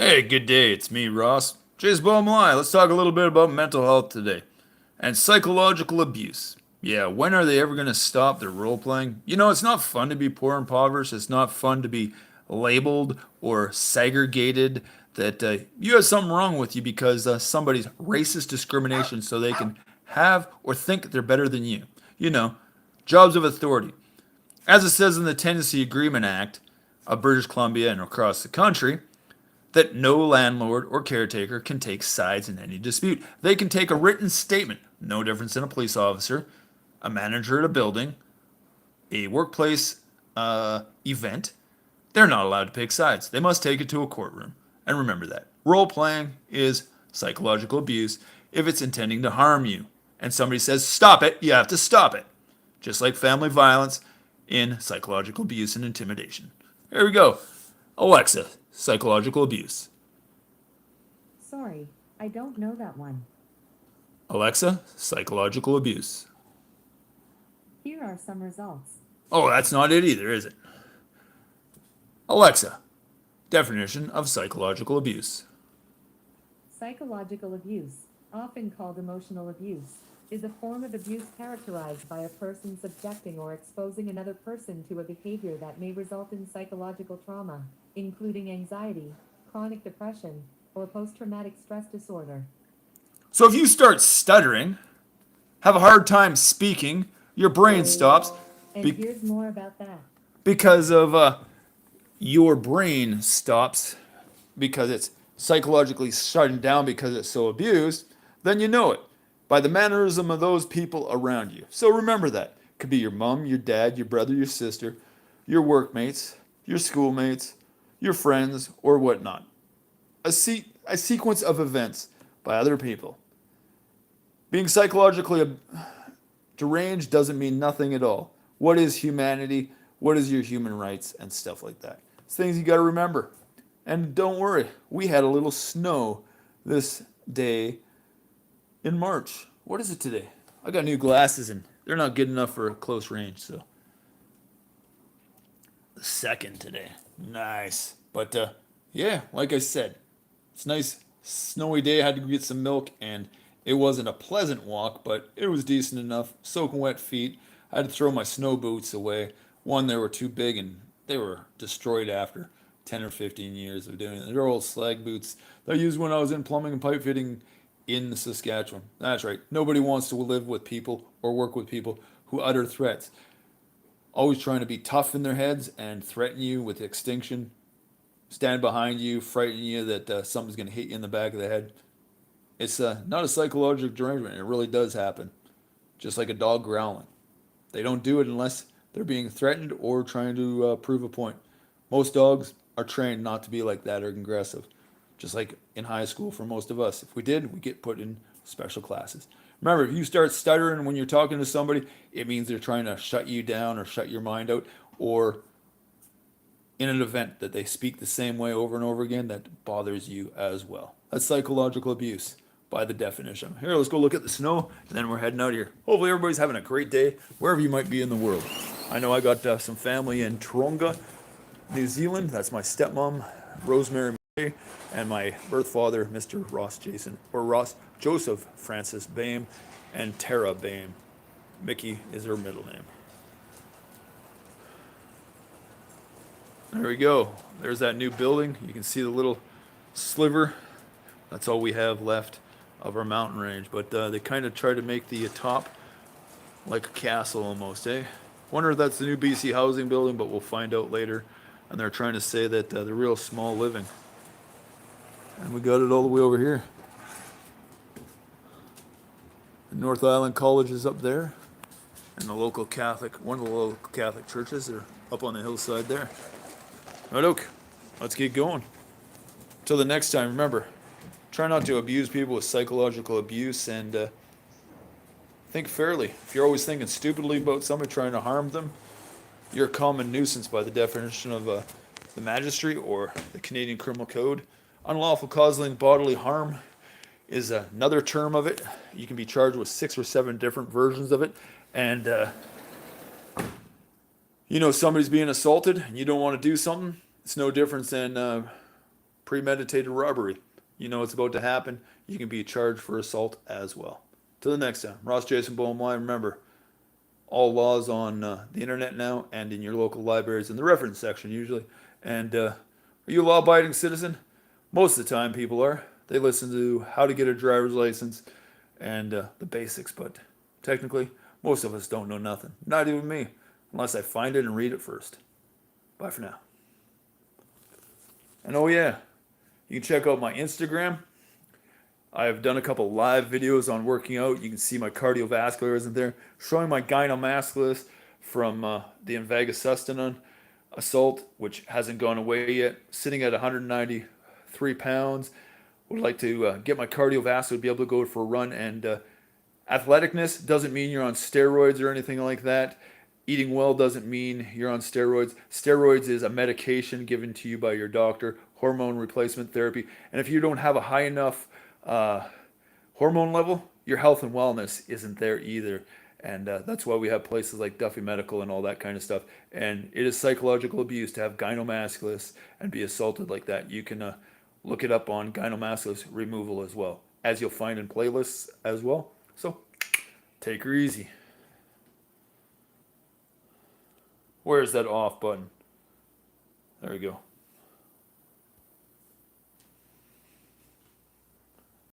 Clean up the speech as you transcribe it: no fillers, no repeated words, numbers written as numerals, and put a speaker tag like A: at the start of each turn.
A: Hey, good day. It's me, Ross. Jay's Bottom Line. Let's talk a little bit about mental health today and psychological abuse. Yeah, when are they ever going to stop their role playing? It's not fun to be poor and impoverished. It's not fun to be labeled or segregated that you have something wrong with you because somebody's racist discrimination so they can have or think they're better than you. You know, jobs of authority. As it says in the Tenancy Agreement Act of British Columbia and across the country, that no landlord or caretaker can take sides in any dispute. They can take a written statement, no difference than a police officer, a manager at a building, a workplace event. They're not allowed to pick sides. They must take it to a courtroom. And remember that. Role playing is psychological abuse if it's intending to harm you. And somebody says, stop it, you have to stop it. Just like family violence in psychological abuse and intimidation. Here we go. Alexa, psychological abuse.
B: Sorry, I don't know that one.
A: Alexa, psychological abuse.
B: Here are some results.
A: Oh, that's not it either, is it? Alexa, definition of psychological abuse.
B: Psychological abuse, often called emotional abuse, is a form of abuse characterized by a person subjecting or exposing another person to a behavior that may result in psychological trauma, including anxiety, chronic depression, or post traumatic stress disorder.
A: So if you start stuttering, have a hard time speaking, your brain stops
B: And
A: be-
B: here's more about that.
A: because of your brain stops because it's psychologically shutting down because it's so abused, then you know it by the mannerism of those people around you. So remember that. Could be your mom, your dad, your brother, your sister, your workmates, your schoolmates, your friends, or whatnot. A sequence of events by other people. Being psychologically deranged doesn't mean nothing at all. What is humanity? What is your human rights and stuff like that? It's things you got to remember. And don't worry, we had a little snow this day in March. What is it today? I got new glasses and they're not good enough for close range, so the second today. Nice. But yeah, like I said, it's a nice snowy day. I had to go get some milk and it wasn't a pleasant walk, but it was decent enough. Soaking wet feet. I had to throw my snow boots away. One, they were too big and they were destroyed after 10 or 15 years of doing it. They're old slag boots that I used when I was in plumbing and pipe fitting in Saskatchewan. That's right. Nobody wants to live with people or work with people who utter threats. Always trying to be tough in their heads and threaten you with extinction, stand behind you, frighten you that something's going to hit you in the back of the head. It's not a psychological derangement. It really does happen. Just like a dog growling. They don't do it unless they're being threatened or trying to prove a point. Most dogs are trained not to be like that or aggressive. Just like in high school for most of us. If we did, we get put in special classes. Remember, if you start stuttering when you're talking to somebody, it means they're trying to shut you down or shut your mind out, or in an event that they speak the same way over and over again that bothers you as well. That's psychological abuse by the definition. Here, let's go look at the snow, and then we're heading out here. Hopefully, everybody's having a great day wherever you might be in the world. I know I got some family in Taronga, New Zealand. That's my stepmom, Rosemary May, and my birth father, Mr. Ross Jason, or Ross Joseph Francis Bame, and Tara Bame. Mickey is her middle name. There we go. There's that new building. You can see the little sliver. That's all we have left of our mountain range. But they kind of try to make the top like a castle almost, eh? Wonder if that's the new BC housing building, but we'll find out later. And they're trying to say that they're real small living. And we got it all the way over here. North Island College is up there. And the local Catholic, one of the local Catholic churches are up on the hillside there. Right, okay. Let's get going. Till the next time, remember, try not to abuse people with psychological abuse and think fairly. If you're always thinking stupidly about somebody trying to harm them, you're a common nuisance by the definition of the magistrate or the Canadian Criminal Code. Unlawful causing bodily harm is another term of it. You can be charged with 6 or 7 different versions of it. And somebody's being assaulted and you don't want to do something. It's no different than premeditated robbery. You know it's about to happen. You can be charged for assault as well. Till the next time, Ross Jason Bowen Line. Remember, all laws on the internet now and in your local libraries in the reference section usually. And are you a law-abiding citizen? Most of the time, people are. They listen to how to get a driver's license and the basics, but technically, most of us don't know nothing. Not even me, unless I find it and read it first. Bye for now. And oh yeah, you can check out my Instagram. I've done a couple live videos on working out. You can see my cardiovascularism there, showing my gynomasculus from the Invega Sustenance assault, which hasn't gone away yet. Sitting at 193 pounds. Would like to get my cardiovascular, be able to go for a run. And athleticness doesn't mean you're on steroids or anything like that. Eating well doesn't mean you're on steroids. Steroids is a medication given to you by your doctor, hormone replacement therapy. And if you don't have a high enough hormone level, your health and wellness isn't there either. And that's why we have places like Duffy Medical and all that kind of stuff. And it is psychological abuse to have gynomasculus and be assaulted like that. You can look it up on gynomasculus removal as well, as you'll find in playlists as well. So take her easy. Where's that off button? There we go.